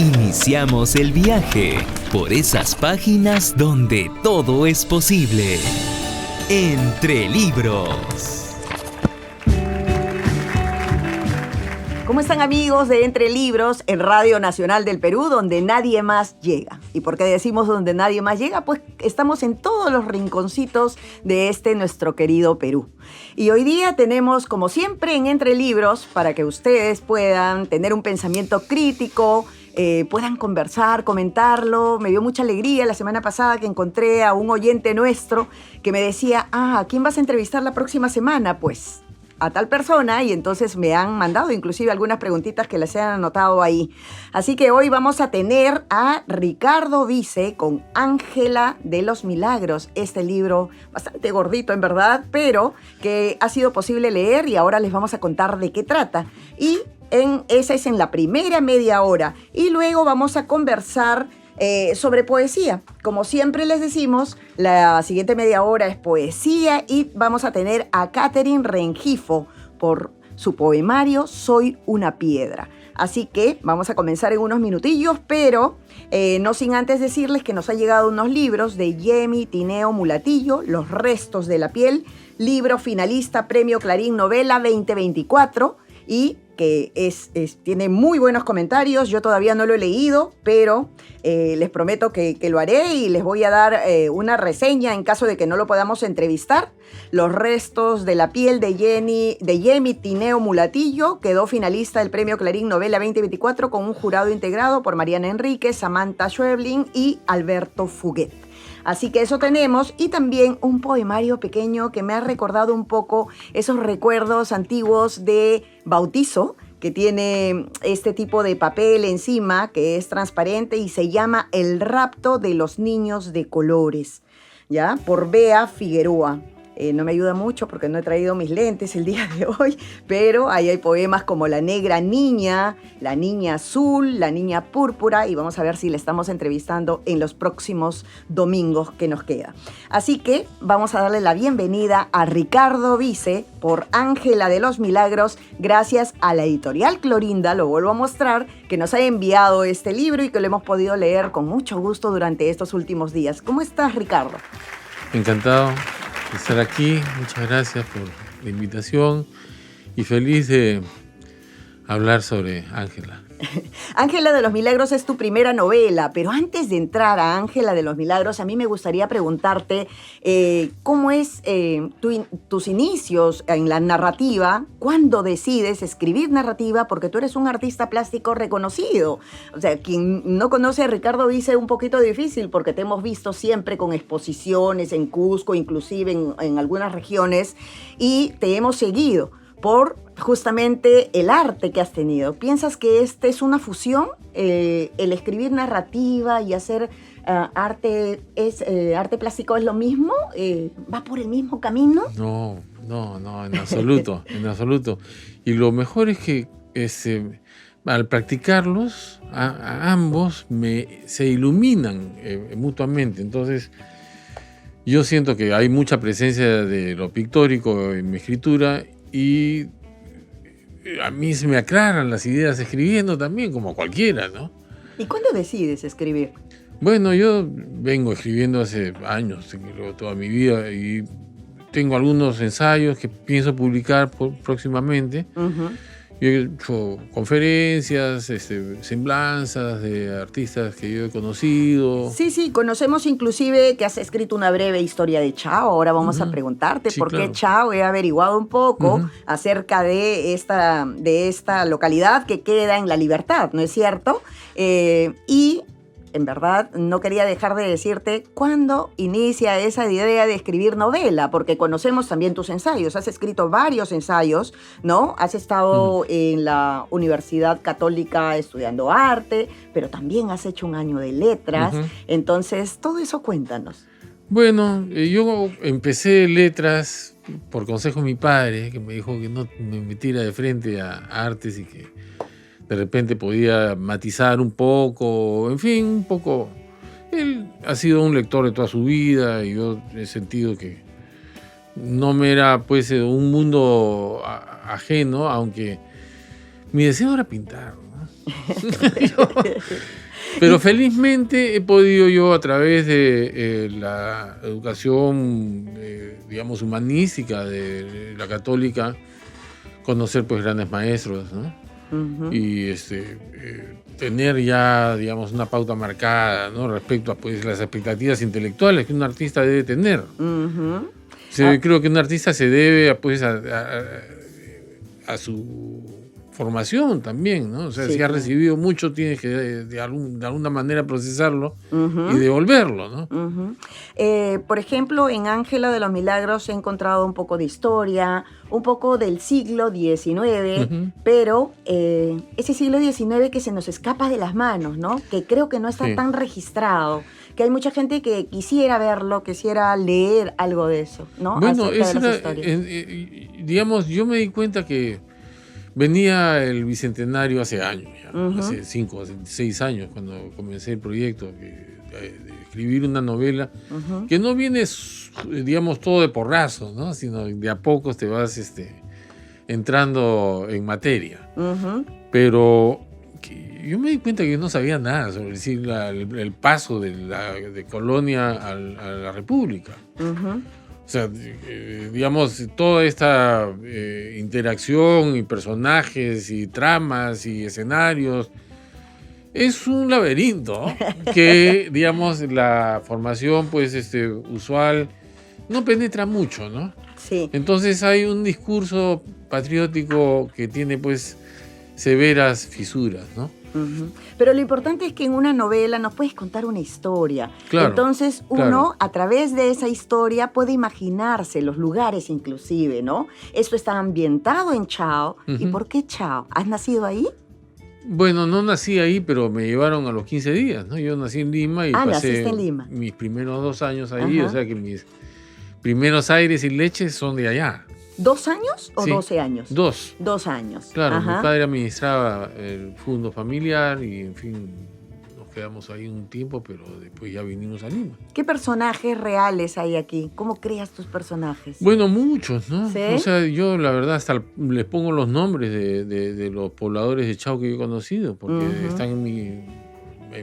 Iniciamos el viaje por esas páginas donde todo es posible. Entre libros. ¿Cómo están, amigos de Entre Libros en Radio Nacional del Perú, donde nadie más llega? ¿Y por qué decimos donde nadie más llega? Pues estamos en todos los rinconcitos de nuestro querido Perú. Y hoy día tenemos, como siempre, en Entre Libros, para que ustedes puedan tener un pensamiento crítico, puedan conversar, comentarlo. Me dio mucha alegría la semana pasada que encontré a un oyente nuestro que me decía, ¿a quién vas a entrevistar la próxima semana? Pues a tal persona, y entonces me han mandado inclusive algunas preguntitas que les he anotado ahí. Así que hoy vamos a tener a Ricardo Vice con Ángela de los Milagros, este libro bastante gordito en verdad, pero que ha sido posible leer y ahora les vamos a contar de qué trata. Y esa es en la primera media hora, y luego vamos a conversar sobre poesía. Como siempre les decimos, la siguiente media hora es poesía y vamos a tener a Catherine Rengifo por su poemario Soy una piedra. Así que vamos a comenzar en unos minutillos, pero no sin antes decirles que nos han llegado unos libros de Yemi Tineo Mulatillo, Los restos de la piel, libro finalista Premio Clarín Novela 2024, y que tiene muy buenos comentarios. Yo todavía no lo he leído, pero les prometo que lo haré y les voy a dar una reseña en caso de que no lo podamos entrevistar. Los restos de la piel de Yemi Tineo Mulatillo quedó finalista del Premio Clarín Novela 2024 con un jurado integrado por Mariana Enríquez, Samantha Schweblin y Alberto Fuguet. Así que eso tenemos, y también un poemario pequeño que me ha recordado un poco esos recuerdos antiguos de bautizo, que tiene este tipo de papel encima que es transparente y se llama El rapto de los niños de colores, ¿ya? Por Bea Figueroa. No me ayuda mucho porque no he traído mis lentes el día de hoy, pero ahí hay poemas como La negra niña, La niña azul, La niña púrpura, y vamos a ver si le estamos entrevistando en los próximos domingos que nos queda. Así que vamos a darle la bienvenida a Ricardo Vice por Ángela de los Milagros, gracias a la editorial Clorinda, lo vuelvo a mostrar, que nos ha enviado este libro y que lo hemos podido leer con mucho gusto durante estos últimos días. ¿Cómo estás, Ricardo? Encantado de estar aquí, muchas gracias por la invitación y feliz de hablar sobre Ángela. Ángela de los Milagros es tu primera novela, pero antes de entrar a Ángela de los Milagros, a mí me gustaría preguntarte cómo es tus inicios en la narrativa, cuándo decides escribir narrativa, porque tú eres un artista plástico reconocido. O sea, quien no conoce a Ricardo Vice es un poquito difícil, porque te hemos visto siempre con exposiciones en Cusco, inclusive en algunas regiones, y te hemos seguido por justamente el arte que has tenido. ¿Piensas que es una fusión? ¿El escribir narrativa y hacer arte plástico es lo mismo? ¿Va por el mismo camino? No, en absoluto, en absoluto. Y lo mejor es que al practicarlos, a ambos se iluminan mutuamente. Entonces, yo siento que hay mucha presencia de lo pictórico en mi escritura, y a mí se me aclaran las ideas escribiendo también, como cualquiera, ¿no? ¿Y cuándo decides escribir? Bueno, yo vengo escribiendo hace años, toda mi vida, y tengo algunos ensayos que pienso publicar próximamente. Uh-huh. Yo he hecho conferencias, semblanzas de artistas que yo he conocido. Sí, conocemos inclusive que has escrito una breve historia de Chao. Ahora vamos a preguntarte por qué Chao. He averiguado un poco acerca de esta localidad que queda en La Libertad, ¿no es cierto? Y en verdad no quería dejar de decirte cuándo inicia esa idea de escribir novela, porque conocemos también tus ensayos. Has escrito varios ensayos, ¿no? Has estado en la Universidad Católica estudiando arte, pero también has hecho un año de letras. Entonces, todo eso cuéntanos. Bueno, yo empecé letras por consejo de mi padre, que me dijo que no me metiera de frente a artes y que de repente podía matizar un poco, en fin, un poco. Él ha sido un lector de toda su vida y yo he sentido que no me era pues un mundo ajeno, aunque mi deseo era pintar, ¿no? Pero felizmente he podido yo, a través de la educación, digamos, humanística de la católica, conocer pues grandes maestros, ¿no? Ujú. Y tener ya, digamos, una pauta marcada, ¿no? Respecto a pues las expectativas intelectuales que un artista debe tener. Ujú. Creo que un artista se debe pues a su formación también, ¿no? O sea, Sí, si ha claro. recibido mucho, tienes que de alguna manera procesarlo Ujú. y devolverlo, ¿no? Ujú. Por ejemplo, en Ángela de los Milagros he encontrado un poco de historia, un poco del siglo XIX, Ujú. pero ese siglo XIX que se nos escapa de las manos, ¿no? Que creo que no está Sí. tan registrado, que hay mucha gente que quisiera verlo, quisiera leer algo de eso, ¿no? Bueno, Acerca de ese las era, historias. digamos, yo me di cuenta que venía el bicentenario hace años, ya, Ujú. hace 5, 6 años, cuando comencé el proyecto de escribir una novela Ujú. que no viene, digamos, todo de porrazo, ¿no? Sino de a pocos te vas entrando en materia. Ujú. Pero yo me di cuenta que no sabía nada sobre el paso de Colonia a la República. Ujú. O sea, digamos, toda esta interacción y personajes y tramas y escenarios es un laberinto que, digamos, la formación pues usual no penetra mucho, ¿no? Sí. Entonces hay un discurso patriótico que tiene pues severas fisuras, ¿no? Ujú. Pero lo importante es que en una novela nos puedes contar una historia. Claro, Entonces uno, claro. a través de esa historia, puede imaginarse los lugares inclusive, ¿no? Esto está ambientado en Chao. ¿Y Ujú. por qué Chao? ¿Has nacido ahí? Bueno, no nací ahí, pero me llevaron a los 15 días, ¿no? Yo nací en Lima y Naciste pasé en Lima. mis primeros 2 años ahí, Ajá. o sea que mis primeros aires y leches son de allá. ¿2 años o Sí. 12 años? 2. 2 años. Claro, Ajá. mi padre administraba el fondo familiar y, en fin, nos quedamos ahí un tiempo, pero después ya vinimos a Lima. ¿Qué personajes reales hay aquí? ¿Cómo creas tus personajes? Bueno, muchos, ¿no? ¿Sí? O sea, yo la verdad hasta les pongo los nombres de los pobladores de Chao que yo he conocido, porque Ujú. están en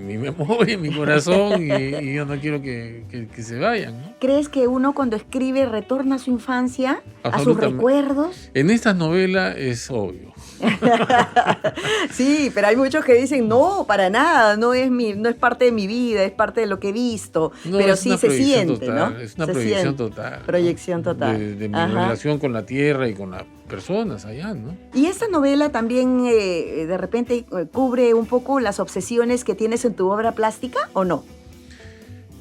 mi memoria, en mi corazón, y yo no quiero que se vayan, ¿no? ¿Crees que uno cuando escribe retorna a su infancia, a sus Absolutamente. recuerdos? En estas novelas es obvio. Sí, pero hay muchos que dicen, no, para nada, no es parte de mi vida, es parte de lo que he visto. No, pero es sí una se proyección siente, total, ¿no? es una Se proyección siente. total, ¿no? Proyección total. De mi Ajá. relación con la tierra y con las personas allá, ¿no? Y esta novela también de repente cubre un poco las obsesiones que tienes en tu obra plástica, ¿o no?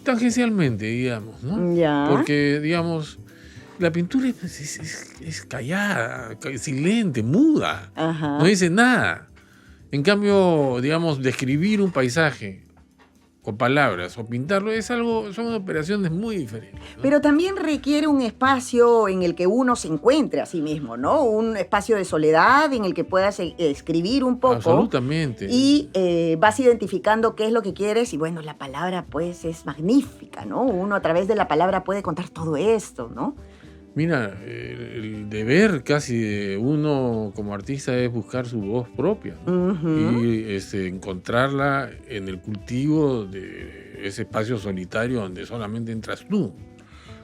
Tangencialmente, digamos, ¿no? Ya. Porque, digamos, la pintura es callada, silente, muda, Ajá. no dice nada. En cambio, digamos, describir un paisaje con palabras o pintarlo son operaciones muy diferentes, ¿no? Pero también requiere un espacio en el que uno se encuentre a sí mismo, ¿no? Un espacio de soledad en el que puedas escribir un poco. Absolutamente. Y vas identificando qué es lo que quieres y bueno, la palabra pues es magnífica, ¿no? Uno a través de la palabra puede contar todo esto, ¿no? Mira, el deber casi de uno como artista es buscar su voz propia, ¿no? Ujú. Y encontrarla en el cultivo de ese espacio solitario donde solamente entras tú.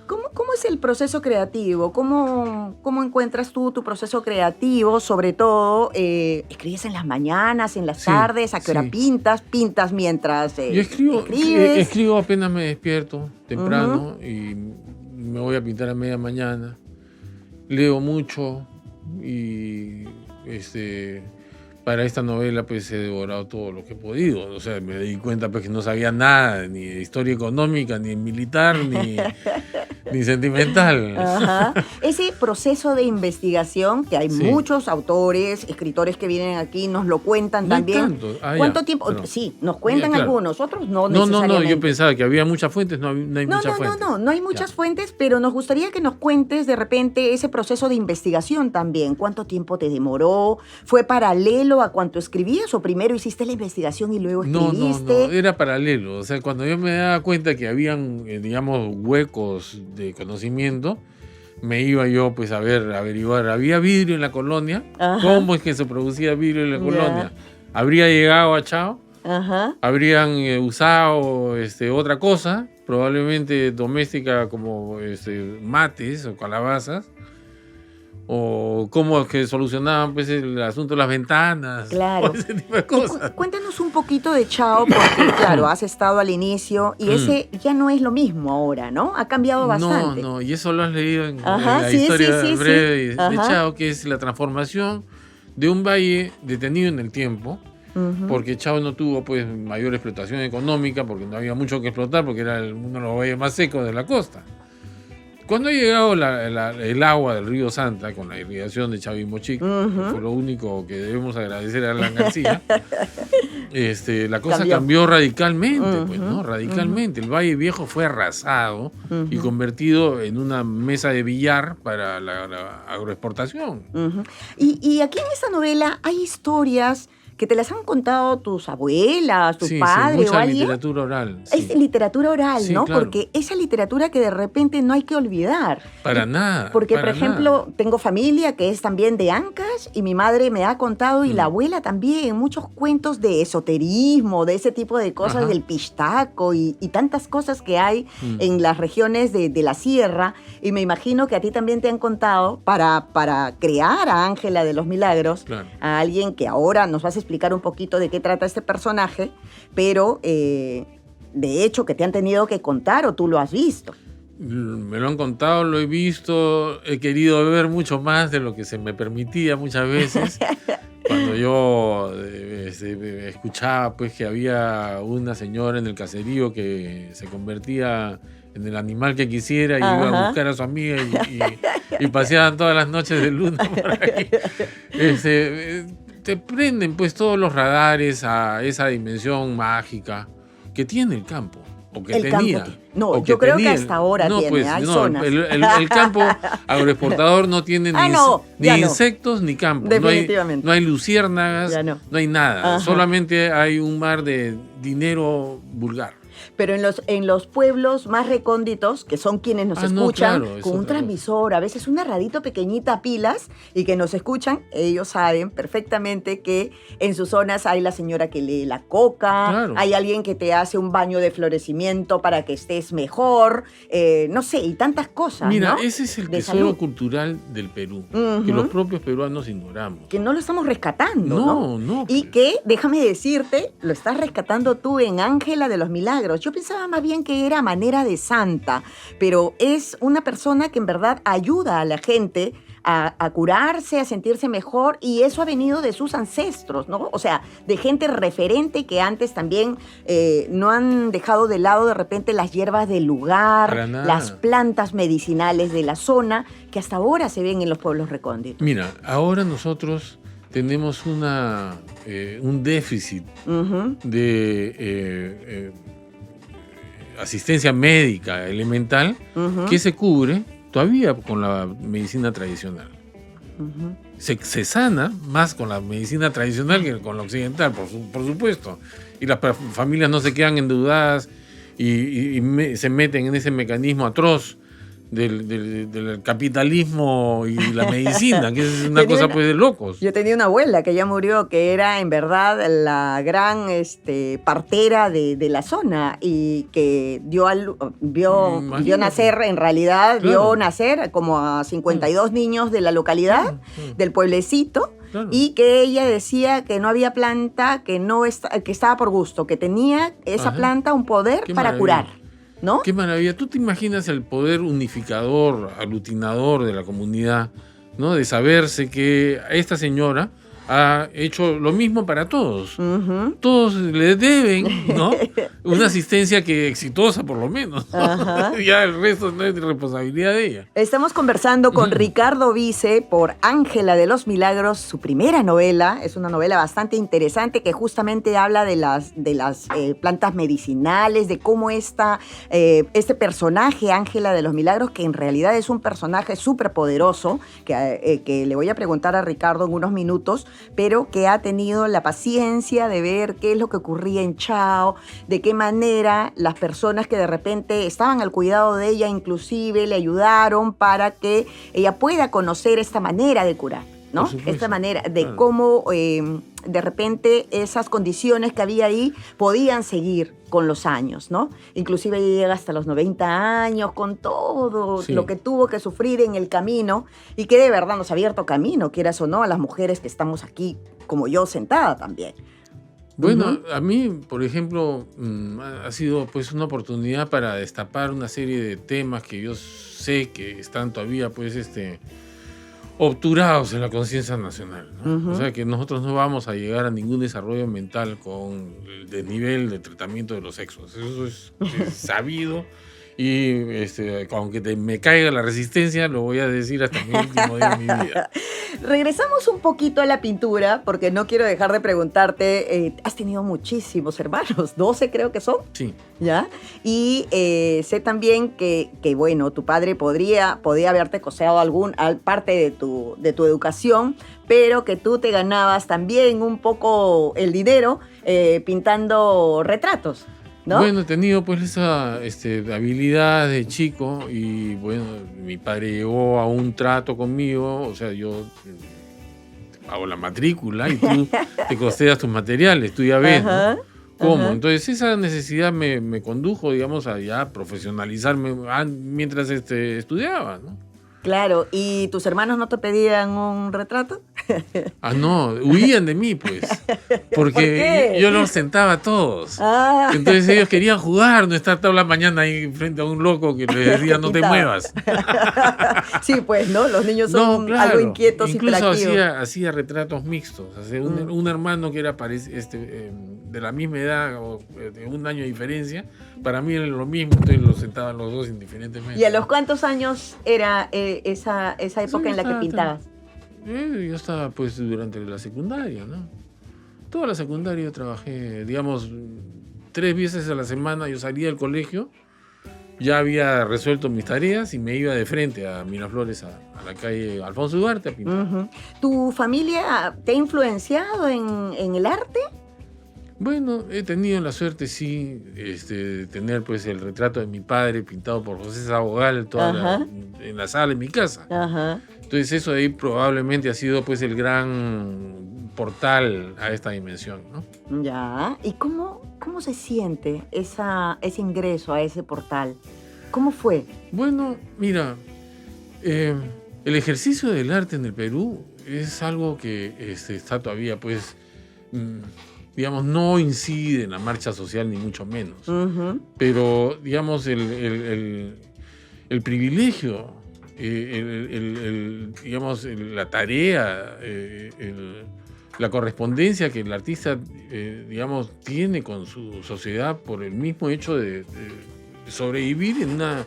¿Cómo es el proceso creativo? ¿Cómo encuentras tú tu proceso creativo? Sobre todo, ¿escribes en las mañanas, en las Sí, tardes? ¿A qué hora sí. pintas? ¿Pintas mientras Yo escribes? escribo apenas me despierto temprano y me voy a pintar a media mañana. Leo mucho y para esta novela pues he devorado todo lo que he podido. O sea, me di cuenta pues que no sabía nada, ni de historia económica, ni militar, ni sentimental. Ajá. Ese proceso de investigación, que hay Sí. muchos autores, escritores que vienen aquí, nos lo cuentan No hay también. tanto. Ah, ¿Cuánto ya, tiempo? pero- Sí, nos cuentan Ya, claro. algunos, otros no No, necesariamente. yo pensaba que había muchas fuentes, no hay muchas fuentes. No hay muchas Ya. fuentes, pero nos gustaría que nos cuentes de repente ese proceso de investigación también. ¿Cuánto tiempo te demoró? ¿Fue paralelo a cuánto escribías o primero hiciste la investigación y luego No, escribiste? era paralelo. O sea, cuando yo me daba cuenta que habían, digamos, huecos de conocimiento, me iba yo pues a averiguar. ¿Había vidrio en la colonia? Ajá. ¿Cómo es que se producía vidrio en la Ya. colonia? habría llegado a Chao, Ajá. habrían usado otra cosa, probablemente doméstica como mates o calabazas, o cómo es que solucionaban pues el asunto de las ventanas, Claro. o ese tipo de cosas. Cuéntanos un poquito de Chao, porque claro, has estado al inicio y ese ya no es lo mismo ahora, ¿no? Ha cambiado bastante. No, y eso lo has leído en Ajá, la sí, historia sí, sí, breve sí. de Ajá. Chao, que es la transformación de un valle detenido en el tiempo, Ujú. porque Chao no tuvo pues mayor explotación económica, porque no había mucho que explotar, porque era uno de los valles más secos de la costa. Cuando ha llegado el agua del río Santa con la irrigación de Chavimochic, que fue lo único que debemos agradecer a Alan García, la cosa cambió radicalmente, pues, ¿no? Radicalmente. El Valle Viejo fue arrasado y convertido en una mesa de billar para la agroexportación. Y aquí en esta novela hay historias que te las han contado tus abuelas, tu padre mucha o alguien. literatura oral. Es literatura oral, Sí, ¿no? claro. Porque esa literatura que de repente no hay que olvidar. Para nada. Porque, para por ejemplo, nada. tengo familia que es también de Ancash y mi madre me ha contado, y la abuela también, muchos cuentos de esoterismo, de ese tipo de cosas, Ajá. del pistaco y tantas cosas que hay en las regiones de la sierra. Y me imagino que a ti también te han contado para crear a Ángela de los Milagros, Claro. a alguien que ahora nos vas a explicar un poquito de qué trata este personaje, pero de hecho que te han tenido que contar o tú lo has visto. Me lo han contado, lo he visto, he querido ver mucho más de lo que se me permitía muchas veces. Cuando yo escuchaba pues que había una señora en el caserío que se convertía en el animal que quisiera y iba a buscar a su amiga y paseaban todas las noches de luna por ahí. Te prenden pues todos los radares a esa dimensión mágica que tiene el campo. O que El tenía. campo no, o yo creo que tenía. hasta ahora no, tiene, pues, hay no, zonas. El campo agroexportador no tiene ni insectos ni campo. Definitivamente. No hay luciérnagas, Ya no. no hay nada. Ajá. Solamente hay un mar de dinero vulgar. Pero en los pueblos más recónditos, que son quienes nos escuchan, claro, es con un otra transmisor, a veces un radito pequeñita, pilas, y que nos escuchan, ellos saben perfectamente que en sus zonas hay la señora que lee la coca, Claro. hay alguien que te hace un baño de florecimiento para que estés mejor, no sé, y tantas cosas, Mira, ¿no? ese es el De tesoro salud. cultural del Perú, Ujú. que los propios peruanos ignoramos. Que no lo estamos rescatando, ¿no? No. Y pues. que, déjame decirte, lo estás rescatando tú en Ángela de los Milagros. Yo pensaba más bien que era manera de santa, pero es una persona que en verdad ayuda a la gente a curarse, a sentirse mejor, y eso ha venido de sus ancestros, ¿no? O sea, de gente referente que antes también no han dejado de lado de repente las hierbas del lugar, Para nada. las plantas medicinales de la zona, que hasta ahora se ven en los pueblos recónditos. Mira, ahora nosotros tenemos un déficit Ujú. de asistencia médica elemental Ujú. que se cubre todavía con la medicina tradicional. Ujú. Se sana más con la medicina tradicional que con la occidental, por supuesto. Y las familias no se quedan endeudadas y se meten en ese mecanismo atroz del capitalismo y la medicina, que es una cosa pues de locos. Yo tenía una abuela que ya murió, que era en verdad la gran partera de la zona y que vio Imagínate. nacer, en realidad, Claro. vio nacer como a 52 niños de la localidad, del pueblecito, Claro. y que ella decía que no había planta, que estaba por gusto, que tenía esa Ajá. planta un poder Qué para maravilla. curar, ¿no? Qué maravilla. ¿Tú te imaginas el poder unificador, aglutinador de la comunidad, ¿no? De saberse que esta señora ha hecho lo mismo para todos. Ujú. Todos le deben, ¿no? Una asistencia exitosa, por lo menos, ¿no? Ajá. Ya el resto no es responsabilidad de ella. Estamos conversando con Ricardo Vice por Ángela de los Milagros, su primera novela. Es una novela bastante interesante que justamente habla de las plantas medicinales, de cómo este personaje, Ángela de los Milagros, que en realidad es un personaje súper poderoso, que le voy a preguntar a Ricardo en unos minutos, pero que ha tenido la paciencia de ver qué es lo que ocurría en Chao, de qué manera las personas que de repente estaban al cuidado de ella inclusive le ayudaron para que ella pueda conocer esta manera de curar, ¿no? Por supuesto, Esta manera de claro. cómo de repente esas condiciones que había ahí podían seguir con los años, ¿no? Inclusive llega hasta los 90 años con todo Sí. lo que tuvo que sufrir en el camino y que de verdad nos ha abierto camino, quieras o no, a las mujeres que estamos aquí, como yo, sentada también. Bueno, a mí, por ejemplo, ha sido pues una oportunidad para destapar una serie de temas que yo sé que están todavía pues obturados en la conciencia nacional, ¿no? O sea que nosotros no vamos a llegar a ningún desarrollo mental con el desnivel de tratamiento de los sexos. Eso es sabido. Y aunque me caiga la resistencia, lo voy a decir hasta mi último día de mi vida. Regresamos un poquito a la pintura, porque no quiero dejar de preguntarte, has tenido muchísimos hermanos, 12 creo que son, Sí. ¿ya? Y sé también que, bueno, tu padre podía haberte costeado parte de tu educación, pero que tú te ganabas también un poco el dinero pintando retratos, ¿no? Bueno, he tenido pues esa habilidad de chico y bueno, mi padre llegó a un trato conmigo, o sea, yo hago la matrícula y tú te costeas tus materiales, tú ya ves, Ajá, ¿no? ¿Cómo? ajá. Entonces esa necesidad me condujo, digamos, a ya profesionalizarme mientras estudiaba, ¿no? Claro, ¿y tus hermanos no te pedían un retrato? Ah, no, huían de mí, pues, porque ¿Por qué? yo los sentaba a todos. Ah. Entonces ellos querían jugar, no estar toda la mañana ahí frente a un loco que les decía no te Pintaba. muevas. Sí, pues, ¿no? Los niños son algo inquietos y Incluso hiperactivos. hacía retratos mixtos. O sea, un hermano que era de la misma edad o de un año de diferencia, para mí era lo mismo, entonces los sentaban los dos indiferentemente. ¿Y a los cuántos años era esa época en la que estaba- pintabas? Yo estaba pues durante la secundaria, ¿no? Toda la secundaria yo trabajé, digamos, 3 veces a la semana. Yo salía del colegio, ya había resuelto mis tareas y me iba de frente a Miraflores, a la calle Alfonso Ugarte a pintar. Ujú. ¿Tu familia te ha influenciado en el arte? Bueno, he tenido la suerte, sí, de tener pues el retrato de mi padre pintado por José Sabogal Ajá. en la sala de mi casa. Ajá. Entonces eso de ahí probablemente ha sido pues el gran portal a esta dimensión, ¿no? Ya. ¿Y cómo se siente ese ingreso a ese portal? ¿Cómo fue? Bueno, mira, el ejercicio del arte en el Perú es algo que está todavía pues, digamos, no incide en la marcha social ni mucho menos. Ujú. Pero, digamos, el privilegio, digamos, la tarea, la correspondencia que el artista, digamos, tiene con su sociedad por el mismo hecho de sobrevivir en una,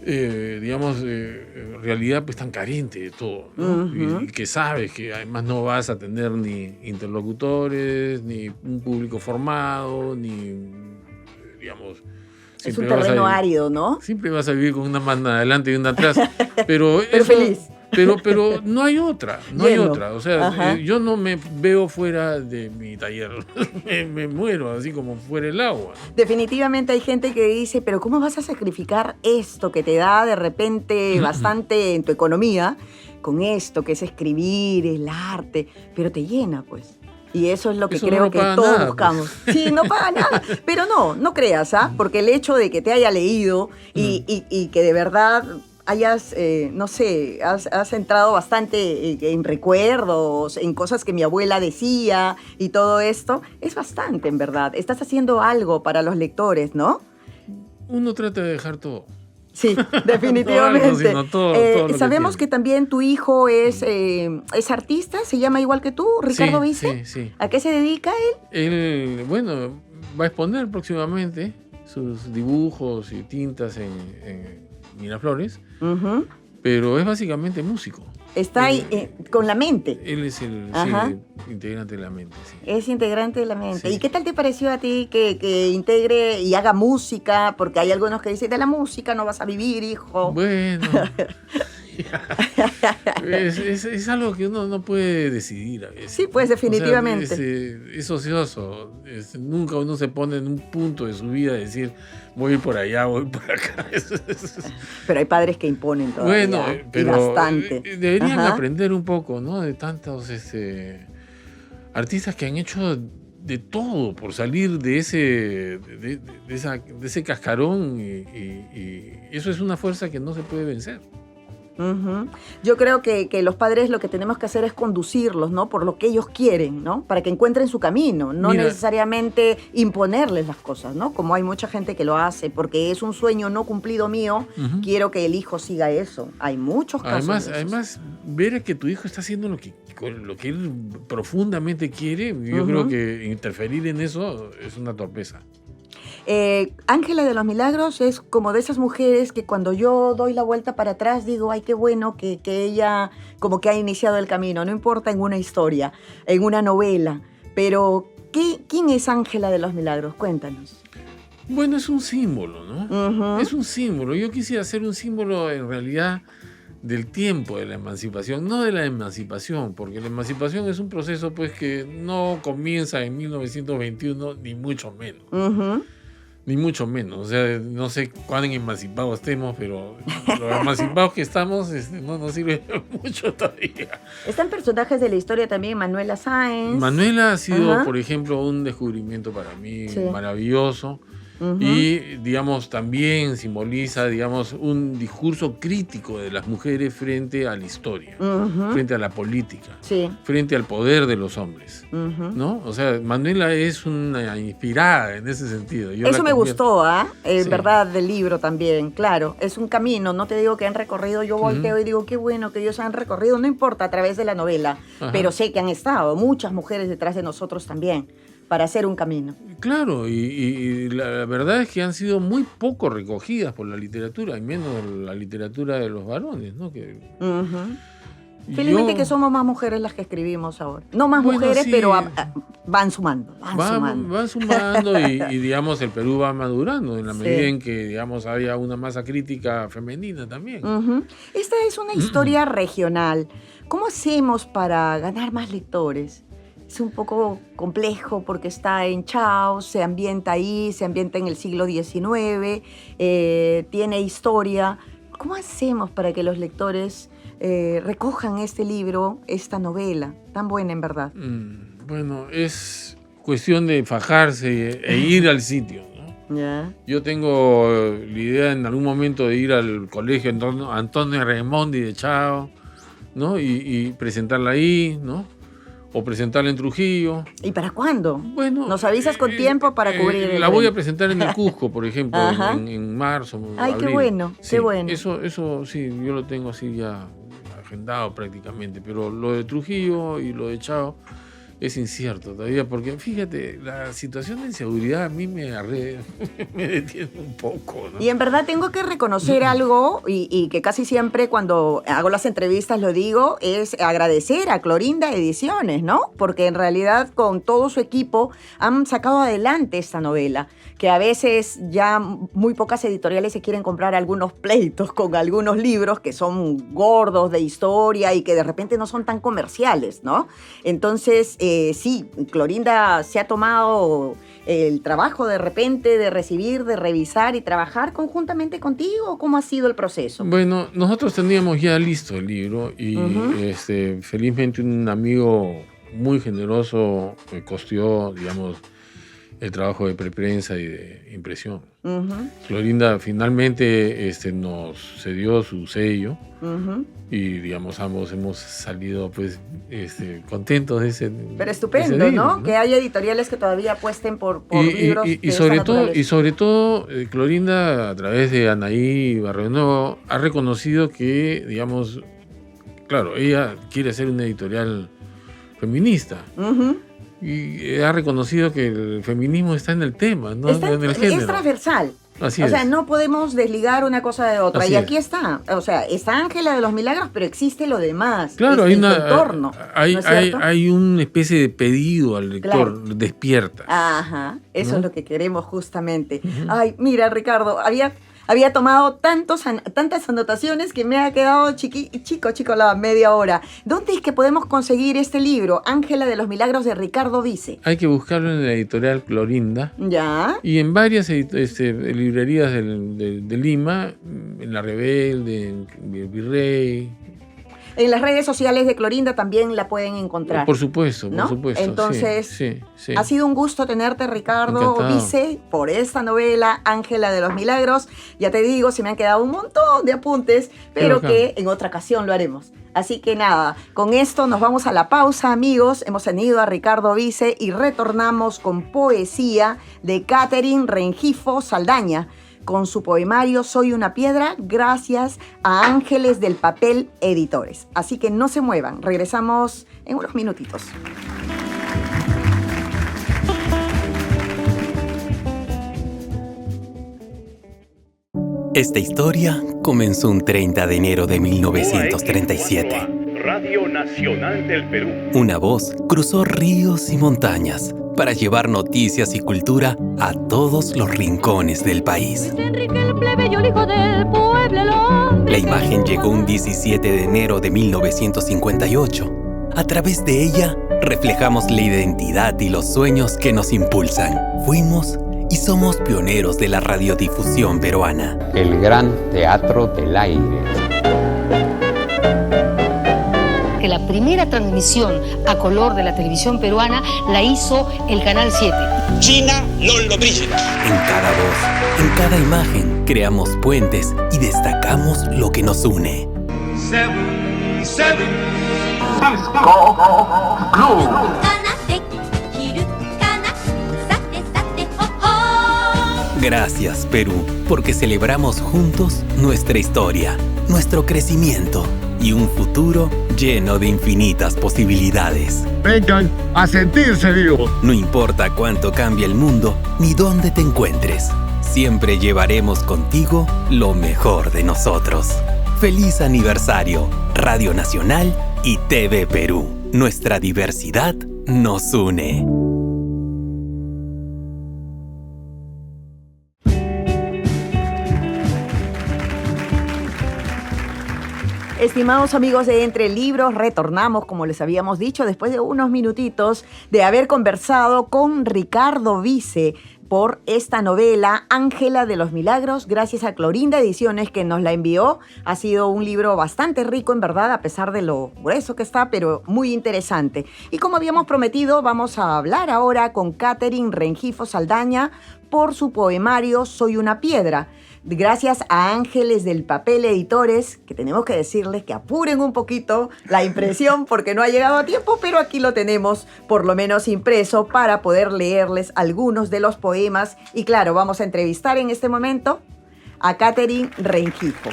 digamos, realidad pues tan carente de todo, ¿no? Ujú. Y que sabes que además no vas a tener ni interlocutores, ni un público formado, ni, digamos... Es un siempre vas a terreno vivir- árido, ¿no? Siempre vas a vivir con una mano adelante y una atrás, pero Pero feliz. Pero no hay otra, no hay Lleno. otra. O sea, Ajá. yo no me veo fuera de mi taller, me muero así como fuera el agua. Definitivamente hay gente que dice, pero ¿cómo vas a sacrificar esto que te da de repente bastante en tu economía con esto que es escribir, el arte? Pero te llena, pues. Y eso es lo que Eso creo no que paga todos nada, buscamos. Sí, no paga nada. Pero no creas, ¿ah? Porque el hecho de que te haya leído y que de verdad hayas, no sé, has entrado bastante en recuerdos, en cosas que mi abuela decía y todo esto, es bastante, en verdad. Estás haciendo algo para los lectores, ¿no? Uno trata de dejar todo. Sí, definitivamente. algo, sino todo lo que sabemos tiene. que también tu hijo es artista, se llama igual que tú, Ricardo Sí, Vice. sí. ¿A qué se dedica él? Él, bueno, va a exponer próximamente sus dibujos y tintas en Miraflores, Ujú. pero es básicamente músico. Está ahí, con la mente. Él es el Ajá. integrante de la mente, sí. Es integrante de la mente. Sí. ¿Y qué tal te pareció a ti que integre y haga música? Porque hay algunos que dicen, de la música no vas a vivir, hijo. Bueno, es algo que uno no puede decidir a veces. Sí, pues, definitivamente. O sea, es ocioso. Nunca uno se pone en un punto de su vida de decir, voy a ir por allá, voy por acá. Pero hay padres que imponen todavía. Bueno, y pero bastante. deberían Ajá. aprender un poco, ¿no? De tantos artistas que han hecho de todo por salir de ese cascarón y eso es una fuerza que no se puede vencer. Ujú. Yo creo que los padres lo que tenemos que hacer es conducirlos, ¿no? Por lo que ellos quieren, ¿no? Para que encuentren su camino, no Mira, necesariamente imponerles las cosas, ¿no? Como hay mucha gente que lo hace, porque es un sueño no cumplido mío, quiero que el hijo siga eso. Hay muchos casos. Además, ver que tu hijo está haciendo lo que él profundamente quiere, yo creo que interferir en eso es una torpeza. Ángela de los Milagros es como de esas mujeres que cuando yo doy la vuelta para atrás digo, ay, qué bueno que ella como que ha iniciado el camino, no importa en una historia, en una novela, pero ¿quién es Ángela de los Milagros? Cuéntanos. Bueno, es un símbolo, ¿no? Es un símbolo. Yo quisiera hacer un símbolo en realidad del tiempo de la emancipación, no de la emancipación, porque la emancipación es un proceso pues que no comienza en 1921, ni mucho menos. Ni mucho menos, o sea, no sé cuán emancipados estemos, pero los emancipados que estamos no nos sirve mucho todavía. Están personajes de la historia también, Manuela Sáenz. Manuela ha sido, por ejemplo, un descubrimiento para mí maravilloso. Y, digamos, también simboliza, digamos, un discurso crítico de las mujeres frente a la historia, frente a la política, frente al poder de los hombres, ¿no? O sea, Manuela es una inspirada en ese sentido. Eso me gustó, verdad, del libro también, claro. Es un camino, no te digo que han recorrido, yo volteo y digo, qué bueno que ellos han recorrido, no importa a través de la novela, pero sé que han estado muchas mujeres detrás de nosotros también, para hacer un camino. Claro, y la verdad es que han sido muy poco recogidas por la literatura, y menos la literatura de los varones, ¿no? Felizmente que somos más mujeres las que escribimos ahora. No más mujeres, pero van sumando. Van sumando y, digamos, el Perú va madurando en la medida en que, digamos, haya una masa crítica femenina también. Esta es una historia regional. ¿Cómo hacemos para ganar más lectores? Es un poco complejo porque está en Chao, se ambienta ahí, se ambienta en el siglo XIX, tiene historia. ¿Cómo hacemos para que los lectores recojan este libro, esta novela, tan buena en verdad? Bueno, es cuestión de fajarse e ir al sitio, ¿no? Yeah. Yo tengo la idea en algún momento de ir al colegio Antonio Raimondi de Chao, ¿no? Y presentarla ahí, ¿no? O presentarla en Trujillo. ¿Y para cuándo? Bueno, nos avisas con tiempo para cubrir. La voy a presentar en el Cusco, por ejemplo, en marzo. Ay, abril. Qué bueno, sí, qué bueno. Eso sí, yo lo tengo así ya agendado prácticamente, pero lo de Trujillo y lo de Chao es incierto todavía, porque fíjate, la situación de inseguridad a mí me detiene un poco, ¿no? Y en verdad tengo que reconocer algo, y que casi siempre cuando hago las entrevistas lo digo, es agradecer a Clorinda Ediciones, ¿no? Porque en realidad con todo su equipo han sacado adelante esta novela, que a veces ya muy pocas editoriales se quieren comprar algunos pleitos con algunos libros que son gordos de historia y que de repente no son tan comerciales, ¿no? Entonces, sí, Clorinda se ha tomado el trabajo de repente de recibir, de revisar y trabajar conjuntamente contigo. ¿Cómo ha sido el proceso? Bueno, nosotros teníamos ya listo el libro y felizmente un amigo muy generoso costeó, digamos, el trabajo de preprensa y de impresión. Clorinda finalmente nos cedió su sello y, digamos, ambos hemos salido pues contentos de ese. Pero estupendo, ¿no? Que haya editoriales que todavía apuesten por libros y sobre todo Clorinda, a través de Anaí Barrenuevo, ha reconocido que, digamos, claro, ella quiere ser una editorial feminista. Y ha reconocido que el feminismo está en el tema, no en el género. Es transversal. Así o sea, no podemos desligar una cosa de otra. Así y aquí está. O sea, está Ángela de los Milagros, pero existe lo demás. Claro, hay entorno. Hay una especie de pedido al lector, despierta. Ajá, eso es lo que queremos justamente. Ay, mira, Ricardo, había tomado tantas anotaciones que me ha quedado chico la media hora. ¿Dónde es que podemos conseguir este libro, Ángela de los Milagros, de Ricardo Vice? Hay que buscarlo en la editorial Clorinda. Ya. Y en varias librerías de Lima, en La Rebelde, en el Virrey. En las redes sociales de Clorinda también la pueden encontrar. Por supuesto, ¿no? por supuesto. Entonces, sí. Ha sido un gusto tenerte, Ricardo Encantado. Vice, por esta novela, Ángela de los Milagros. Ya te digo, se me han quedado un montón de apuntes, pero que en otra ocasión lo haremos. Así que nada, con esto nos vamos a la pausa, amigos. Hemos tenido a Ricardo Vice y retornamos con poesía de Catherine Rengifo Saldaña, con su poemario Soy una piedra, gracias a Ángeles del Papel Editores. Así que no se muevan, regresamos en unos minutitos. Esta historia comenzó un 30 de enero de 1937. Radio Nacional del Perú. Una voz cruzó ríos y montañas para llevar noticias y cultura a todos los rincones del país. Enrique el plebeyo, el hijo del pueblo, el hombre. La imagen llegó un 17 de enero de 1958. A través de ella, reflejamos la identidad y los sueños que nos impulsan. Fuimos y somos pioneros de la radiodifusión peruana. El Gran Teatro del Aire. Que la primera transmisión a color de la televisión peruana la hizo el Canal 7. China Lolo Brígida. En cada voz, en cada imagen, creamos puentes y destacamos lo que nos une. 7. Gracias, Perú, porque celebramos juntos nuestra historia, nuestro crecimiento y un futuro lleno de infinitas posibilidades. Vengan a sentirse vivos. No importa cuánto cambie el mundo ni dónde te encuentres, siempre llevaremos contigo lo mejor de nosotros. ¡Feliz aniversario! Radio Nacional y TV Perú. Nuestra diversidad nos une. Estimados amigos de Entre Libros, retornamos, como les habíamos dicho, después de unos minutitos de haber conversado con Ricardo Vice por esta novela, Ángela de los Milagros, gracias a Clorinda Ediciones, que nos la envió. Ha sido un libro bastante rico, en verdad, a pesar de lo grueso que está, pero muy interesante. Y como habíamos prometido, vamos a hablar ahora con Catherine Rengifo Saldaña por su poemario Soy una piedra. Gracias a Ángeles del Papel Editores, que tenemos que decirles que apuren un poquito la impresión porque no ha llegado a tiempo, pero aquí lo tenemos por lo menos impreso para poder leerles algunos de los poemas. Y claro, vamos a entrevistar en este momento a Catherine Rengifo.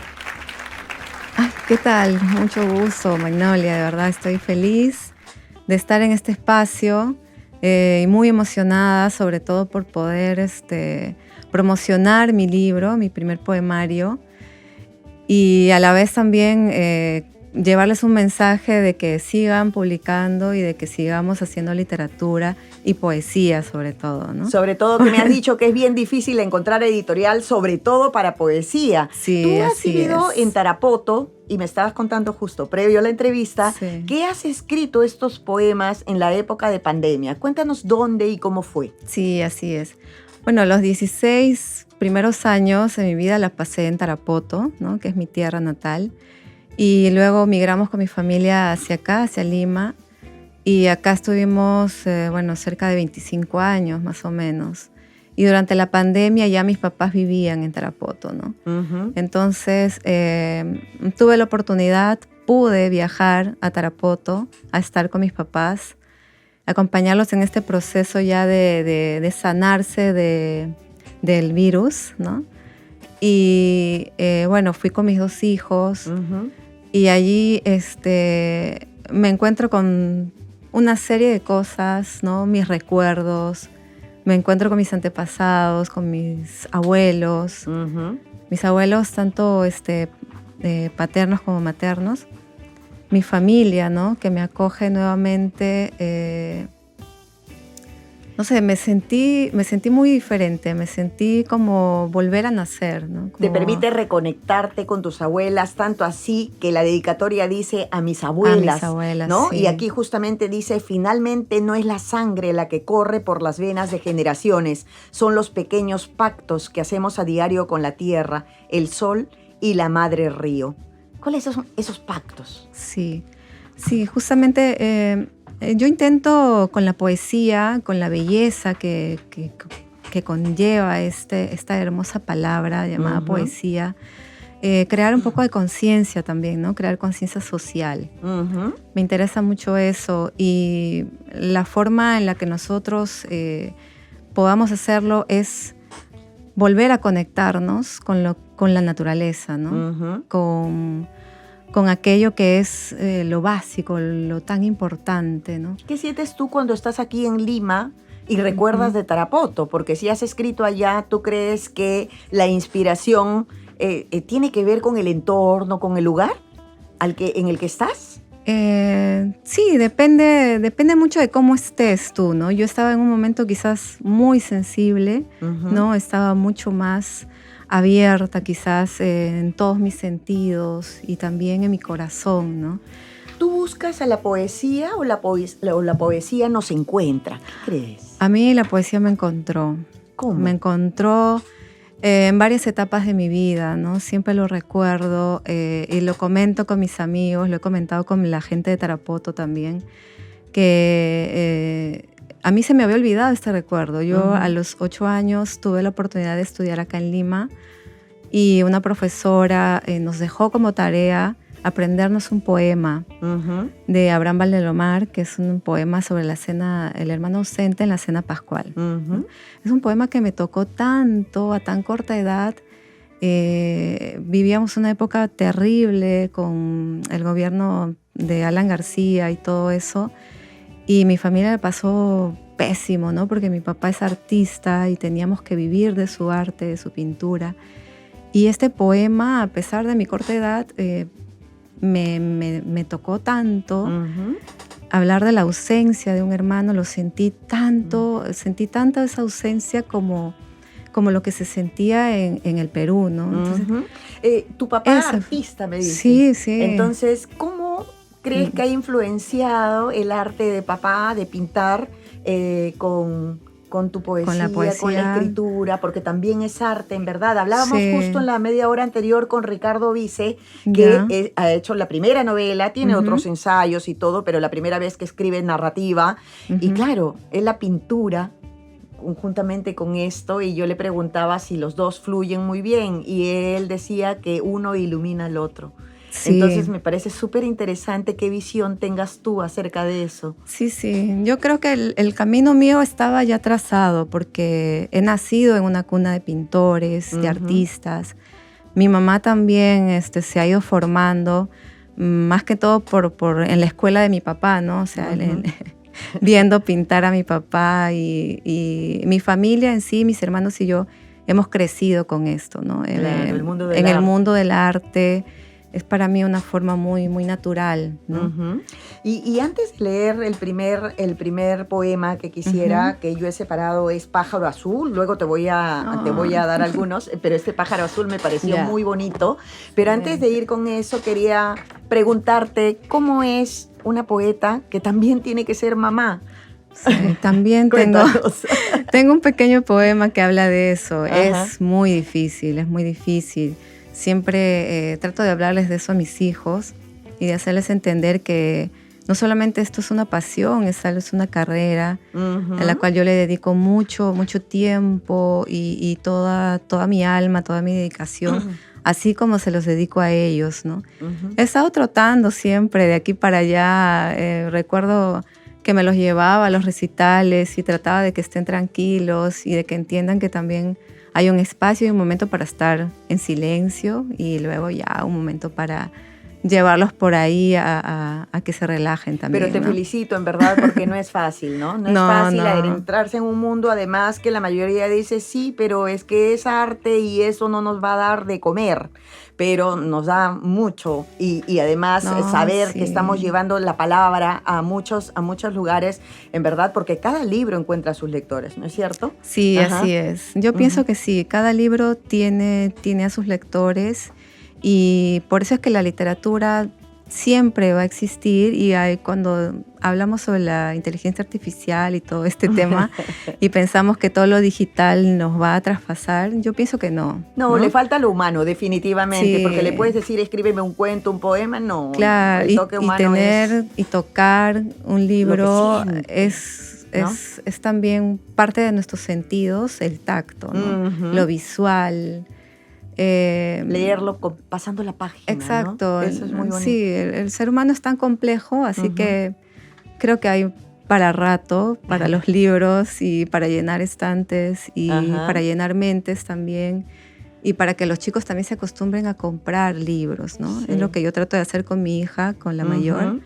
Ay, ¿qué tal? Mucho gusto, Magnolia. De verdad estoy feliz de estar en este espacio y muy emocionada, sobre todo por poder promocionar mi libro, mi primer poemario, y a la vez también llevarles un mensaje de que sigan publicando y de que sigamos haciendo literatura y poesía sobre todo, ¿no? Sobre todo que me has dicho que es bien difícil encontrar editorial, sobre todo para poesía. Sí, Tú has así vivido es. en Tarapoto y me estabas contando justo previo a la entrevista que has escrito estos poemas en la época de pandemia. Cuéntanos dónde y cómo fue. Sí, así es. Bueno, los 16 primeros años de mi vida la pasé en Tarapoto, ¿no? Que es mi tierra natal. Y luego migramos con mi familia hacia acá, hacia Lima. Y acá estuvimos, cerca de 25 años más o menos. Y durante la pandemia ya mis papás vivían en Tarapoto, ¿no? Uh-huh. Entonces tuve la oportunidad, pude viajar a Tarapoto a estar con mis papás, acompañarlos en este proceso ya de sanarse del virus, ¿no? Y fui con mis 2 hijos. Uh-huh. Y allí me encuentro con una serie de cosas, ¿no? Mis recuerdos, me encuentro con mis antepasados, con mis abuelos. Uh-huh. Mis abuelos, tanto paternos como maternos. Mi familia, ¿no? Que me acoge nuevamente. No sé, me sentí muy diferente, me sentí como volver a nacer, ¿no? Te permite reconectarte con tus abuelas, tanto así que la dedicatoria dice a mis abuelas, ¿no? Sí. Y aquí justamente dice, finalmente no es la sangre la que corre por las venas de generaciones, son los pequeños pactos que hacemos a diario con la tierra, el sol y la madre río. ¿Cuáles son esos pactos? Sí, justamente yo intento con la poesía, con la belleza que conlleva esta hermosa palabra llamada poesía, crear un poco de conciencia también, ¿no? Crear conciencia social. Me interesa mucho eso y la forma en la que nosotros podamos hacerlo es volver a conectarnos con la naturaleza, ¿no? Con aquello que es lo básico, lo tan importante, ¿no? ¿Qué sientes tú cuando estás aquí en Lima y recuerdas de Tarapoto? Porque si has escrito allá, ¿tú crees que la inspiración tiene que ver con el entorno, con el lugar en el que estás? Sí, depende mucho de cómo estés tú, ¿no? Yo estaba en un momento quizás muy sensible, ¿no? Estaba mucho más abierta quizás en todos mis sentidos y también en mi corazón, ¿no? ¿Tú buscas a la poesía o la poesía nos encuentra? ¿Qué crees? A mí la poesía me encontró. ¿Cómo? Me encontró en varias etapas de mi vida, ¿no? Siempre lo recuerdo y lo comento con mis amigos, lo he comentado con la gente de Tarapoto también, que a mí se me había olvidado este recuerdo. Yo a los 8 años tuve la oportunidad de estudiar acá en Lima y una profesora nos dejó como tarea aprendernos un poema de Abraham Valdelomar, que es un poema sobre la cena, el hermano ausente en la cena pascual. ¿No? Es un poema que me tocó tanto a tan corta edad. Vivíamos una época terrible con el gobierno de Alan García y todo eso, y mi familia le pasó pésimo, ¿no? Porque mi papá es artista y teníamos que vivir de su arte, de su pintura. Y este poema, a pesar de mi corta edad, me tocó tanto. Hablar de la ausencia de un hermano, lo sentí tanto, sentí tanta esa ausencia como lo que se sentía en el Perú, ¿no? Entonces, tu papá es artista, me dices. Sí, sí. Entonces, ¿cómo crees que ha influenciado el arte de papá de pintar con tu poesía, con la escritura? Porque también es arte, en verdad. Hablábamos justo en la media hora anterior con Ricardo Vice, que ha hecho la primera novela, tiene otros ensayos y todo, pero la primera vez que escribe narrativa. Y claro, es la pintura conjuntamente con esto, y yo le preguntaba si los dos fluyen muy bien, y él decía que uno ilumina al otro. Sí. Entonces me parece súper interesante qué visión tengas tú acerca de eso. Sí. Yo creo que el camino mío estaba ya trazado porque he nacido en una cuna de pintores, de artistas. Mi mamá también se ha ido formando, más que todo en la escuela de mi papá, ¿no? O sea, viendo pintar a mi papá y mi familia en sí, mis hermanos y yo, hemos crecido con esto, ¿no? Claro, el mundo del arte. Es para mí una forma muy, muy natural, ¿no? Y antes de leer el primer poema que quisiera, que yo he separado, es Pájaro Azul. Luego te voy a dar algunos, pero este Pájaro Azul me pareció muy bonito. Pero antes de ir con eso, quería preguntarte, ¿cómo es una poeta que también tiene que ser mamá? Sí, también tengo un pequeño poema que habla de eso. Es muy difícil. Siempre trato de hablarles de eso a mis hijos y de hacerles entender que no solamente esto es una pasión, es una carrera a la cual yo le dedico mucho tiempo y toda mi alma, toda mi dedicación, así como se los dedico a ellos, ¿no? He estado trotando siempre de aquí para allá. Recuerdo que me los llevaba a los recitales y trataba de que estén tranquilos y de que entiendan que también hay un espacio y un momento para estar en silencio y luego ya un momento para llevarlos por ahí a que se relajen también. Pero te felicito, en verdad, porque no es fácil, ¿no? No es fácil adentrarse en un mundo, además, que la mayoría dice, sí, pero es que es arte y eso no nos va a dar de comer, pero nos da mucho. Y además saber que estamos llevando la palabra a muchos lugares, en verdad, porque cada libro encuentra a sus lectores, ¿no es cierto? Sí, así es. Yo pienso que sí, cada libro tiene a sus lectores. Y por eso es que la literatura siempre va a existir y cuando hablamos sobre la inteligencia artificial y todo este tema y pensamos que todo lo digital nos va a traspasar, yo pienso que no. No, le falta lo humano, definitivamente, Sí. porque le puedes decir, escríbeme un cuento, un poema, no. Claro, el toque humano tener y tocar un libro Lo que es también parte de nuestros sentidos, el tacto, ¿no? Ujú. Lo visual. leerlo pasando la página. Exacto. ¿No? Eso es muy bonito. Sí, el ser humano es tan complejo, así Ujú. que creo que hay para rato, para los libros y para llenar estantes y Ajá. para llenar mentes también y para que los chicos también se acostumbren a comprar libros, ¿no? Sí. Es lo que yo trato de hacer con mi hija, con la Ujú. mayor.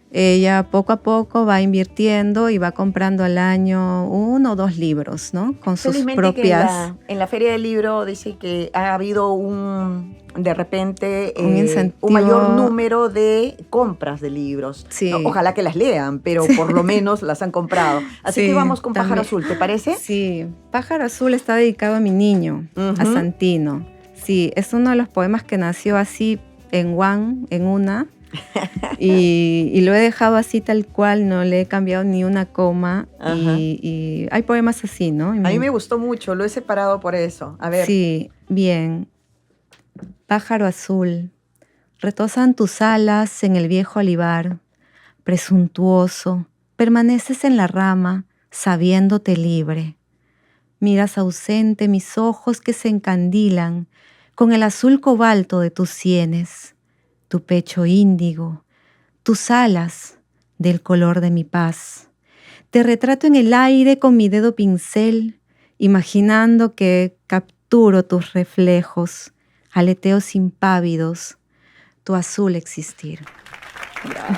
Ella poco a poco va invirtiendo y va comprando al año 1 o 2 libros, ¿no? Con sus Felizmente propias... que en la Feria del Libro dice que ha habido de repente, Un incentivo. un mayor número de compras de libros. Sí. No, ojalá que las lean, pero por lo menos las han comprado. Así Sí, que vamos con Pájaro también. Azul, ¿te parece? Sí, Pájaro Azul está dedicado a mi niño, a Ujú. Santino. Sí, es uno de los poemas que nació así en una, y lo he dejado así tal cual, no le he cambiado ni una coma. Ajá. Y hay poemas así, ¿no? A mí me gustó mucho, lo he separado por eso. A ver. Sí, bien. Pájaro azul, retosan tus alas en el viejo olivar. Presuntuoso, permaneces en la rama, sabiéndote libre. Miras ausente mis ojos que se encandilan con el azul cobalto de tus sienes, tu pecho índigo, tus alas del color de mi paz. Te retrato en el aire con mi dedo pincel, imaginando que capturo tus reflejos, aleteos impávidos, tu azul existir. Bravo,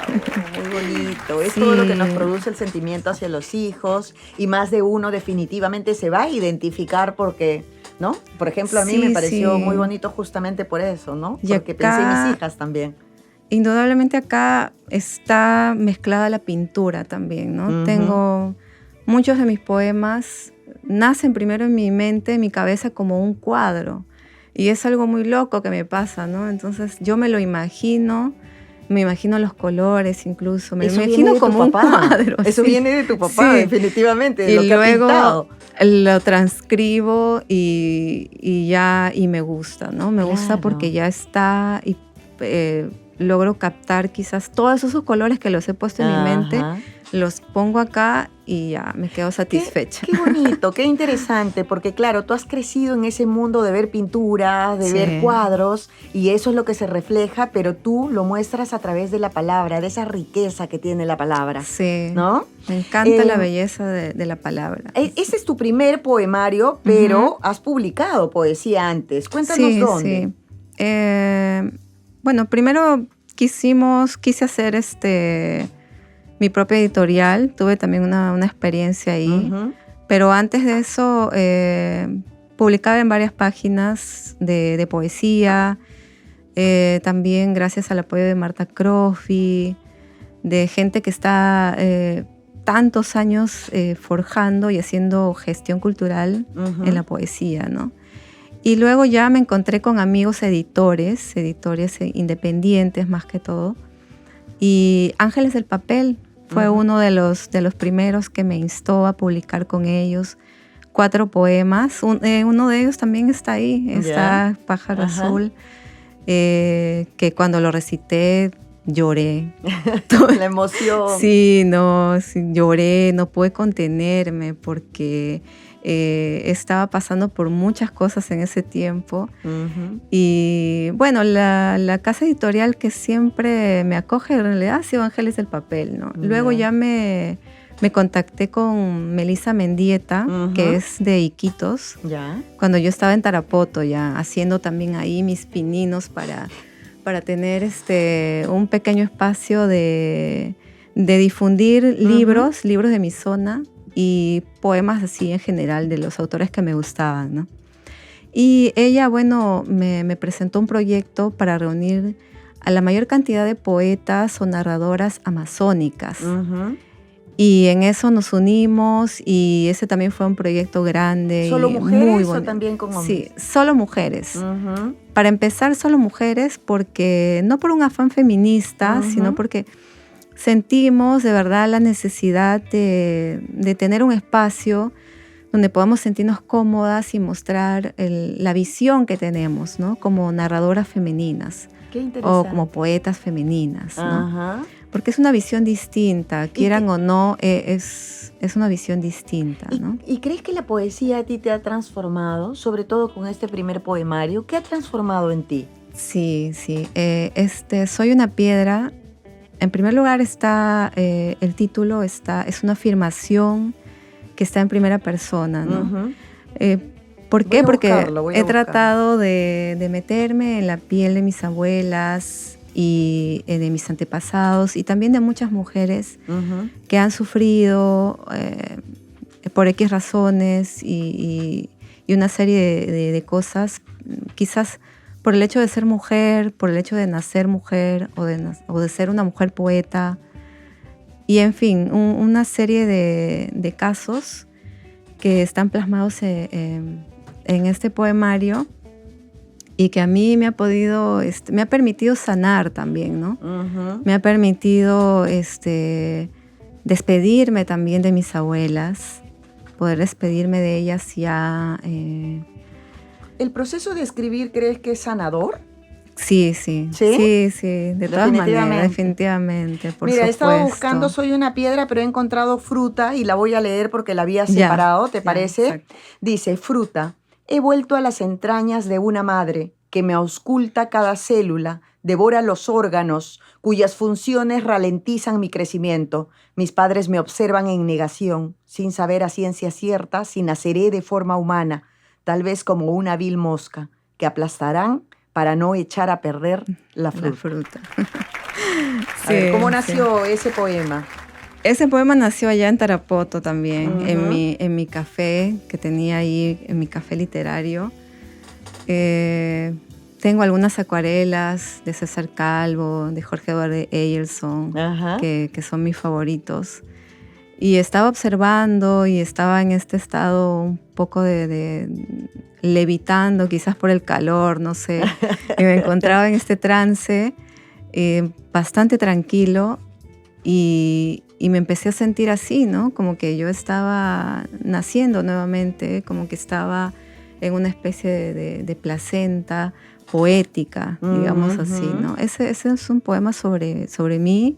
muy bonito. Es Sí. todo lo que nos produce el sentimiento hacia los hijos y más de uno definitivamente se va a identificar porque, ¿no? Por ejemplo, a mí Sí, me pareció sí. muy bonito justamente por eso, ¿no? Y Porque pensé en acá- mis hijas también. Indudablemente acá está mezclada la pintura también, ¿no? Ujú. Tengo muchos de mis poemas, nacen primero en mi mente, en mi cabeza como un cuadro. Y es algo muy loco que me pasa, ¿no? Entonces yo me lo imagino, me imagino los colores incluso, me lo Eso viene imagino de tu como un papá. cuadro. Eso sí. viene de tu papá, Sí. definitivamente, de Y lo que ha luego pintado. lo transcribo y ya y me gusta, ¿no? Me gusta Claro. porque ya está y logro captar quizás todos esos colores que los he puesto en mi mente, Ajá. los pongo acá y ya me quedo satisfecha. Qué bonito, qué interesante, porque claro, tú has crecido en ese mundo de ver pinturas, de Sí. ver cuadros, y eso es lo que se refleja, pero tú lo muestras a través de la palabra, de esa riqueza que tiene la palabra, Sí, ¿no? me encanta la Eh, belleza de la palabra. Ese es tu primer poemario, pero has publicado poesía antes. Cuéntanos Sí, dónde. sí. Bueno, primero quise hacer mi propia editorial. Tuve también una experiencia ahí. Ujú. Pero antes de eso, publicaba en varias páginas de poesía. También gracias al apoyo de Marta Crosby, de gente que está tantos años forjando y haciendo gestión cultural Ujú. en la poesía, ¿no? Y luego ya me encontré con amigos editores independientes más que todo. Y Ángeles del Papel fue Ujú. uno de los primeros que me instó a publicar con ellos 4 poemas. Uno de ellos también está ahí, está Pájaro Ajá. Azul, que cuando lo recité lloré. La emoción. Sí, lloré, no pude contenerme porque estaba pasando por muchas cosas en ese tiempo. Ujú. Y bueno, la casa editorial que siempre me acoge en realidad ha sido Ángeles del Papel, ¿no? Luego ya me contacté con Melissa Mendieta, Ujú. que es de Iquitos, Ya. cuando yo estaba en Tarapoto ya haciendo también ahí mis pininos para tener un pequeño espacio de difundir libros de mi zona y poemas así en general de los autores que me gustaban, ¿no? Y ella, bueno, me presentó un proyecto para reunir a la mayor cantidad de poetas o narradoras amazónicas. Ujú. Y en eso nos unimos y ese también fue un proyecto grande. ¿Solo y mujeres muy o bonito. también con hombres? Sí, solo mujeres. Ujú. Para empezar, solo mujeres, porque no por un afán feminista, sino porque sentimos de verdad la necesidad de tener un espacio donde podamos sentirnos cómodas y mostrar la visión que tenemos, ¿no? Como narradoras femeninas. Qué interesante. O como poetas femeninas, ¿no? Ajá. Porque es una visión distinta, quieran o no, es una visión distinta, ¿no? ¿Y crees que la poesía a ti te ha transformado, sobre todo con este primer poemario? ¿Qué ha transformado en ti? Sí. Soy una piedra. En primer lugar está, el título es una afirmación que está en primera persona, ¿no? Ujú. ¿Por qué? Porque voy a he buscarlo. tratado de meterme en la piel de mis abuelas y de mis antepasados y también de muchas mujeres Ujú. que han sufrido por X razones y una serie de cosas, quizás por el hecho de ser mujer, por el hecho de nacer mujer o de ser una mujer poeta. Y en fin, una serie de casos que están plasmados en este poemario y que a mí me ha permitido sanar también, ¿no? Ujú. Me ha permitido despedirme también de mis abuelas, poder despedirme de ellas ya. ¿El proceso de escribir crees que es sanador? Sí, de todas maneras, Definitivamente. definitivamente, por Mira, he supuesto. estado buscando Soy una piedra, pero he encontrado fruta y la voy a leer porque la había separado, ¿te Ya, parece? exacto. Dice, fruta, he vuelto a las entrañas de una madre que me ausculta cada célula, devora los órganos, cuyas funciones ralentizan mi crecimiento. Mis padres me observan en negación, sin saber a ciencia cierta si naceré de forma humana, tal vez como una vil mosca, que aplastarán para no echar a perder la fruta. La fruta. A ver, ¿cómo Sí, nació ese poema? Ese poema nació allá en Tarapoto también, Ujú. en mi café que tenía ahí, en mi café literario. Tengo algunas acuarelas de César Calvo, de Jorge Eduardo Eyerson, Ajá. que son mis favoritos. Y estaba observando y estaba en este estado un poco de levitando, quizás por el calor, no sé. Y me encontraba en este trance bastante tranquilo y me empecé a sentir así, ¿no? Como que yo estaba naciendo nuevamente, como que estaba en una especie de placenta poética, digamos así, ¿no? Ese es un poema sobre mí.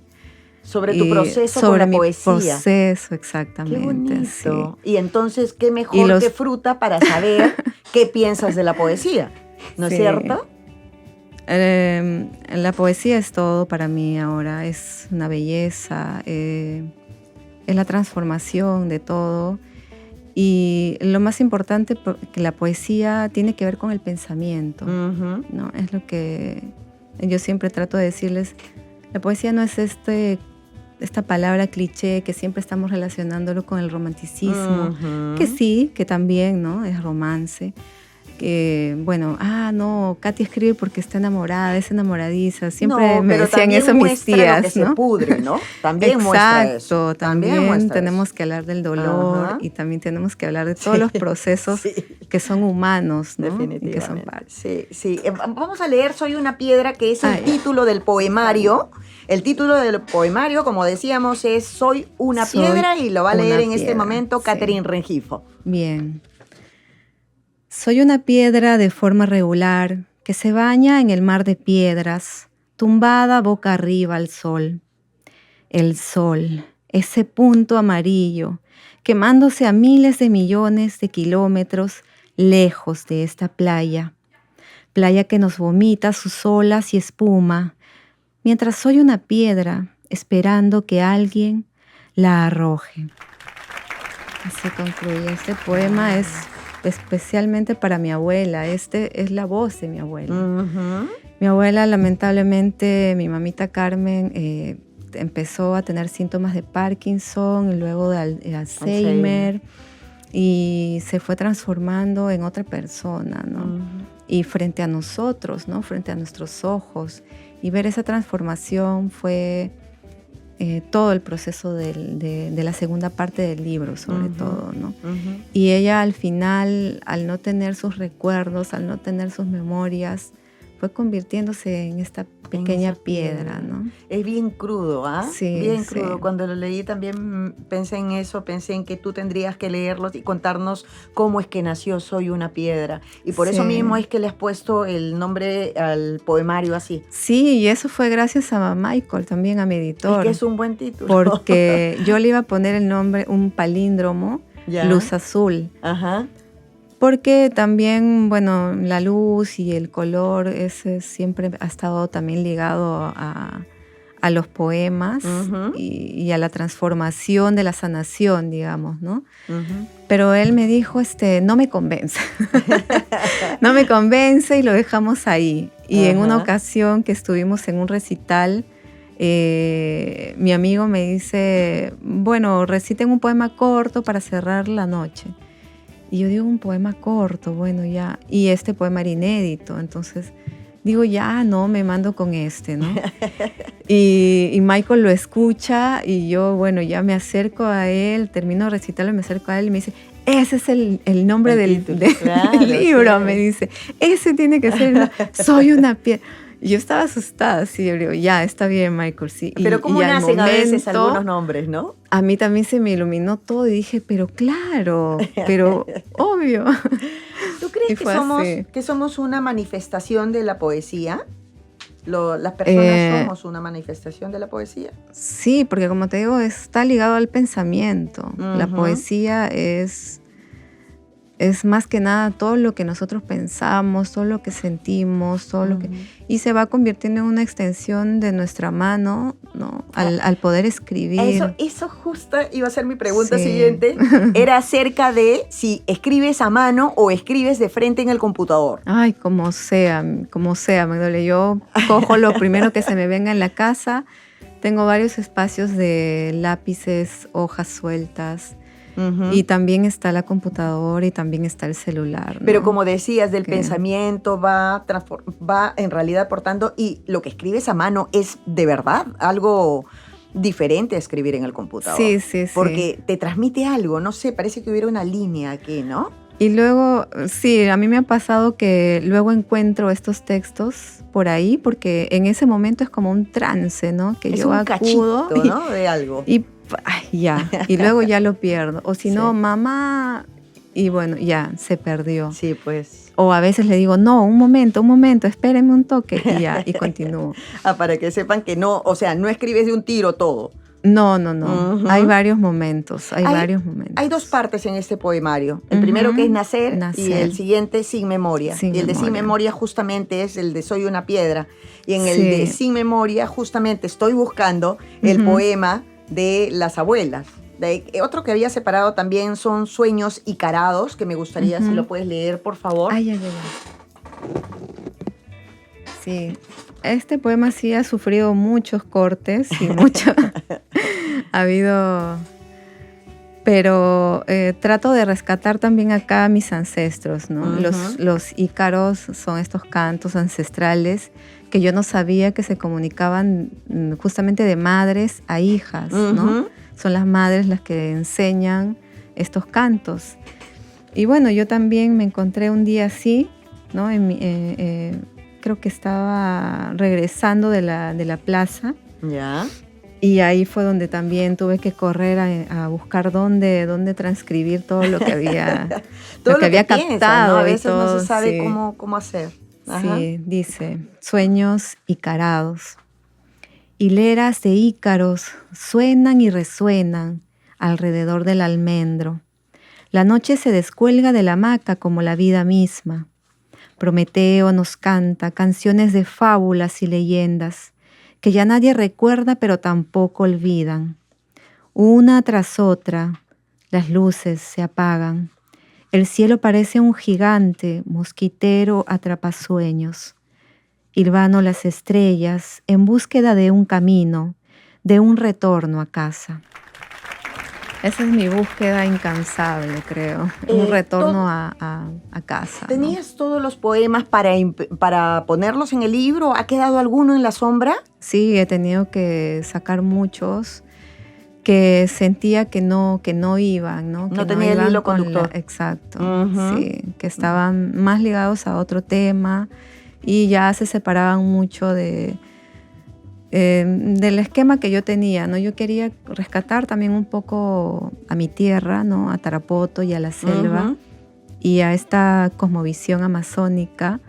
Sobre tu proceso sobre con la mi poesía. proceso, exactamente. Qué bonito. Sí. Y entonces, ¿qué mejor que fruta para saber qué piensas de la poesía? ¿No es Sí. cierto? La poesía es todo para mí ahora, es una belleza, es la transformación de todo. Y lo más importante, que la poesía tiene que ver con el pensamiento, Ujú. ¿no? Es lo que yo siempre trato de decirles. La poesía no es esta palabra cliché que siempre estamos relacionándolo con el romanticismo, Ujú. que sí, que también, ¿no? Es romance. Que, bueno, no, Katy escribe porque está enamorada, es enamoradiza. Siempre No, me pero decían también eso mis muestra tías, lo que ¿no? se pudre, ¿no? También muestra eso. Exacto, también muestra tenemos eso. que hablar del dolor. Ajá. Y también tenemos que hablar de todos los procesos Sí. que son humanos, ¿no? Definitivamente. Y que son parte. Sí, sí. Vamos a leer Soy una piedra, que es el Ya. título del poemario. El título del poemario, como decíamos, es Soy una Soy piedra y lo va a leer una en este piedra, momento sí. Catherine Rengifo. Bien. Soy una piedra de forma regular que se baña en el mar de piedras, tumbada boca arriba al sol. El sol, ese punto amarillo, quemándose a miles de millones de kilómetros lejos de esta playa. Playa que nos vomita sus olas y espuma, mientras soy una piedra esperando que alguien la arroje. Así concluye. Este poema es especialmente para mi abuela. Es la voz de mi abuela. Ujú. Mi abuela, lamentablemente, mi mamita Carmen, empezó a tener síntomas de Parkinson y luego de Alzheimer y se fue transformando en otra persona, ¿no? Ujú. Y frente a nosotros, ¿no? Frente a nuestros ojos. Y ver esa transformación fue todo el proceso de la segunda parte del libro, sobre todo, ¿no? Y ella al final, al no tener sus recuerdos, al no tener sus memorias, fue convirtiéndose en esta pequeña piedra, ¿no? Es bien crudo, ¿ah? Sí, bien sí. crudo. Cuando lo leí también pensé en eso, pensé en que tú tendrías que leerlos y contarnos cómo es que nació Soy una piedra. Y por eso mismo es que le has puesto el nombre al poemario así. Sí, y eso fue gracias a Michael, también a mi editor. Es que es un buen título. Porque yo le iba a poner el nombre, un palíndromo, ¿Ya? Luz Azul. Ajá. Porque también, bueno, la luz y el color ese siempre ha estado también ligado a los poemas y a la transformación de la sanación, digamos, ¿no? Pero él me dijo, no me convence. No me convence y lo dejamos ahí. Y en una ocasión que estuvimos en un recital, mi amigo me dice, bueno, reciten un poema corto para cerrar la noche. Y yo digo, un poema corto, bueno, ya. Y este poema era inédito, entonces digo, ya, no, me mando con ¿no? Y Michael lo escucha y yo, bueno, ya me acerco a él, termino de recitarlo y me acerco a él y me dice, ese es el nombre del libro, sí. Me dice, ese tiene que ser, ¿no? Soy una piedra. Y yo estaba asustada, sí, yo digo, ya, está bien, Michael, sí. Pero cómo nacen a veces algunos nombres, ¿no? A mí también se me iluminó todo y dije, pero claro, pero obvio. ¿Tú crees que somos una manifestación de la poesía? ¿Las personas somos una manifestación de la poesía? Sí, porque como te digo, está ligado al pensamiento. La poesía es más que nada todo lo que nosotros pensamos, todo lo que sentimos, todo lo que... Y se va convirtiendo en una extensión de nuestra mano, ¿no? Al poder escribir. Eso justo iba a ser mi pregunta siguiente. Era acerca de si escribes a mano o escribes de frente en el computador. Ay, como sea, Magdalena. Yo cojo lo primero que se me venga en la casa. Tengo varios espacios de lápices, hojas sueltas. Y también está la computadora y también está el celular, ¿no? Pero como decías, del pensamiento va en realidad aportando, y lo que escribes a mano es de verdad algo diferente a escribir en el computador. Sí. Porque te transmite algo, no sé, parece que hubiera una línea aquí, ¿no? Y luego, sí, a mí me ha pasado que luego encuentro estos textos por ahí, porque en ese momento es como un trance, ¿no? Que yo acudo, cachito, ¿no? De algo. Y luego ya lo pierdo. O si no, mamá, y bueno, ya, se perdió. Sí, pues. O a veces le digo, no, un momento, espérenme un toque, y ya, y continúo. Para que sepan que no, o sea, no escribes de un tiro todo. No. Hay varios momentos, Hay dos partes en este poemario. El primero que es nacer y el siguiente Sin memoria. Y el de Sin memoria justamente es el de Soy una piedra. Y en el de Sin memoria justamente estoy buscando el poema de las abuelas. Otro que había separado también son Sueños Icarados, que me gustaría, si lo puedes leer, por favor. Ay. Sí, este poema sí ha sufrido muchos cortes y ha habido... Pero trato de rescatar también acá a mis ancestros, ¿no? Los ícaros son estos cantos ancestrales que yo no sabía que se comunicaban justamente de madres a hijas, ¿no? Son las madres las que enseñan estos cantos. Y bueno, yo también me encontré un día así, ¿no? Creo que estaba regresando de la plaza. Ya. Y ahí fue donde también tuve que correr a buscar dónde transcribir todo lo que había, todo lo que había captado. Piensas, ¿no? A veces no se sabe cómo hacer. Ajá. Sí, dice, sueños icarados. Hileras de ícaros suenan y resuenan alrededor del almendro. La noche se descuelga de la hamaca como la vida misma. Prometeo nos canta canciones de fábulas y leyendas que ya nadie recuerda pero tampoco olvidan. Una tras otra, las luces se apagan. El cielo parece un gigante mosquitero atrapasueños. Hilvano las estrellas en búsqueda de un camino, de un retorno a casa. Esa es mi búsqueda incansable, creo. Un retorno a casa. ¿Tenías todos los poemas para ponerlos en el libro? ¿Ha quedado alguno en la sombra? Sí, he tenido que sacar muchos que sentía que no iban, ¿no? No tenía el hilo conductor. Exacto, sí, que estaban más ligados a otro tema y ya se separaban mucho del esquema que yo tenía, ¿no? Yo quería rescatar también un poco a mi tierra, ¿no? A Tarapoto y a la selva y a esta cosmovisión amazónica.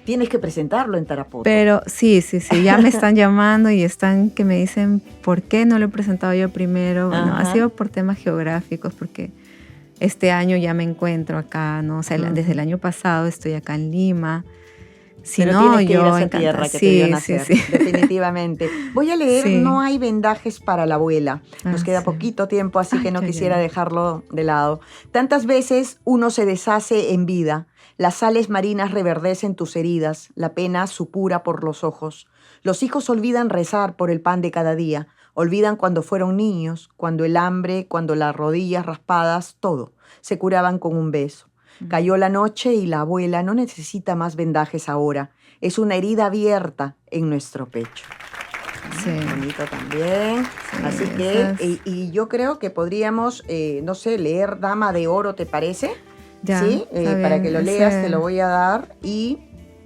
Tienes que presentarlo en Tarapoto. Pero sí, ya me están llamando y están que me dicen ¿por qué no lo he presentado yo primero? Bueno, ha sido por temas geográficos, porque este año ya me encuentro acá, ¿no? O sea, desde el año pasado estoy acá en Lima. Si pero no, tienes que yo ir a esa tierra que te vio nacer, definitivamente. Voy a leer No hay vendajes para la abuela. Nos queda poquito tiempo, así que no quisiera dejarlo de lado. Tantas veces uno se deshace en vida. Las sales marinas reverdecen tus heridas, la pena supura por los ojos. Los hijos olvidan rezar por el pan de cada día, olvidan cuando fueron niños, cuando el hambre, cuando las rodillas raspadas, todo, se curaban con un beso. Cayó la noche y la abuela no necesita más vendajes ahora, es una herida abierta en nuestro pecho. Sí. Bonito también. Sí, así que, y yo creo que podríamos, no sé, leer Dama de Oro, ¿te parece? Ya, sí, para que lo leas te lo voy a dar y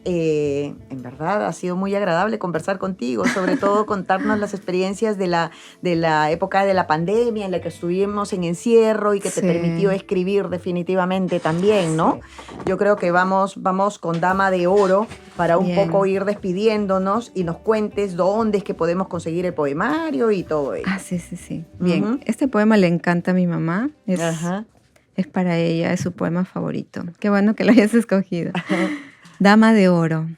en verdad ha sido muy agradable conversar contigo, sobre todo contarnos las experiencias de la época de la pandemia en la que estuvimos en encierro y que te permitió escribir definitivamente también, ¿no? Yo creo que vamos con Dama de Oro para un poco ir despidiéndonos y nos cuentes dónde es que podemos conseguir el poemario y todo eso. Sí. Bien, este poema le encanta a mi mamá. Es para ella, es su poema favorito. Qué bueno que lo hayas escogido. Dama de Oro.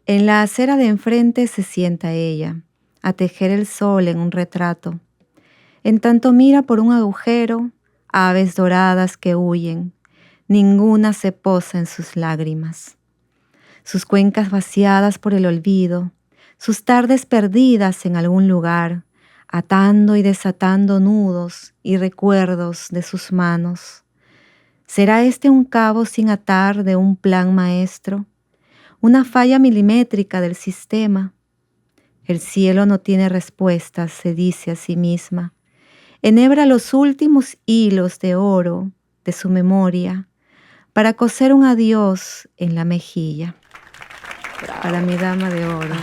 En la acera de enfrente se sienta ella, a tejer el sol en un retrato. En tanto mira por un agujero aves doradas que huyen. Ninguna se posa en sus lágrimas. Sus cuencas vaciadas por el olvido, sus tardes perdidas en algún lugar, atando y desatando nudos y recuerdos de sus manos. ¿Será este un cabo sin atar de un plan maestro? Una falla milimétrica del sistema. El cielo no tiene respuestas, se dice a sí misma. Enhebra los últimos hilos de oro de su memoria para coser un adiós en la mejilla. Bravo. Para mi dama de oro.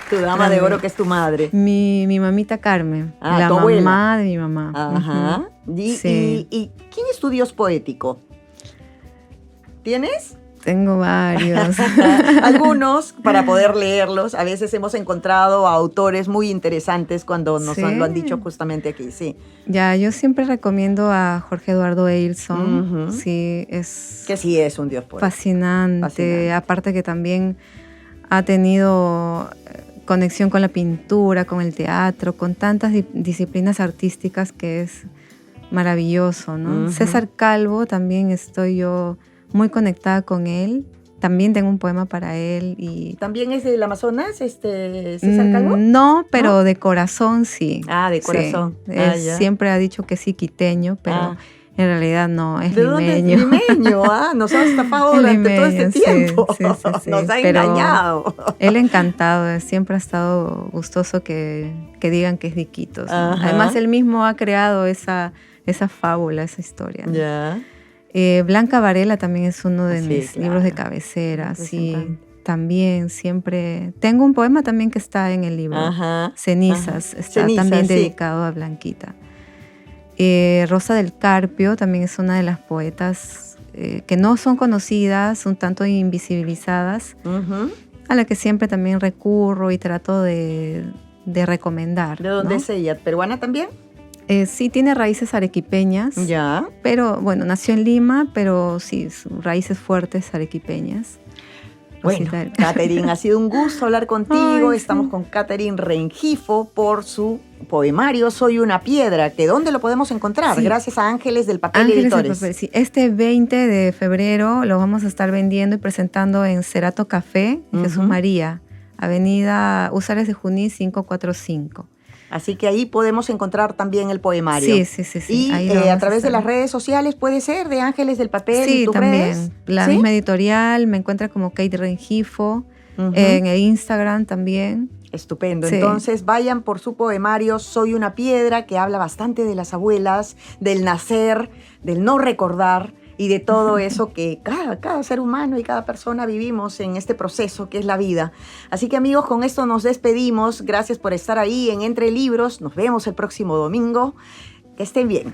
Tu dama de oro, que es tu madre. Mi mamita Carmen, la tu mamá abuela. de mi mamá. Ajá. ¿Y quién es tu Dios poético? ¿Tienes? Tengo varios. Algunos, para poder leerlos. A veces hemos encontrado a autores muy interesantes cuando nos lo han dicho justamente aquí, sí. Ya, yo siempre recomiendo a Jorge Eduardo Eilson. Sí, es un dios poético. Fascinante. Aparte que también ha tenido conexión con la pintura, con el teatro, con tantas disciplinas artísticas que es maravilloso, ¿no? César Calvo, también estoy yo muy conectada con él. También tengo un poema para él. ¿También es del Amazonas, César Calvo? No, pero de corazón sí. De corazón. Sí. Siempre ha dicho que sí, quiteño, pero en realidad no, es limeño. ¿De dónde es limeño? Nos ha estafado durante todo este tiempo. Sí. Nos ha engañado. Él encantado, siempre ha estado gustoso que digan que es de Iquitos, ¿no? Además, él mismo ha creado esa fábula, esa historia, ¿no? Ya. Blanca Varela también es uno de mis libros de cabecera. Sí, también siempre. Tengo un poema también que está en el libro. Cenizas. Está también dedicado a Blanquita. Rosa del Carpio también es una de las poetas que no son conocidas, un tanto invisibilizadas, a la que siempre también recurro y trato de recomendar. ¿De dónde es ella? ¿Peruana también? Sí, tiene raíces arequipeñas. Ya. Pero, bueno, nació en Lima, pero sí, raíces fuertes arequipeñas. Bueno, Catherine, ha sido un gusto hablar contigo. Estamos con Catherine Rengifo por su poemario Soy una piedra, que ¿dónde lo podemos encontrar? Gracias a Ángeles del Papel Editores. Sí. Este 20 de febrero lo vamos a estar vendiendo y presentando en Cerato Café, en Jesús María, Avenida Húsares de Junín 545. Así que ahí podemos encontrar también el poemario. Sí. Y Ahí lo a vamos través de hacer. las redes sociales puede ser de Ángeles del Papel. Sí, y tus también. redes. La ¿Sí? misma editorial, me encuentra como Kate Rengifo, Ujú. en el Instagram también. Estupendo. Sí. Entonces vayan por su poemario Soy una piedra, que habla bastante de las abuelas, del nacer, del no recordar y de todo eso que cada ser humano y cada persona vivimos en este proceso que es la vida. Así que amigos, con esto nos despedimos. Gracias por estar ahí en Entre Libros. Nos vemos el próximo domingo. Que estén bien.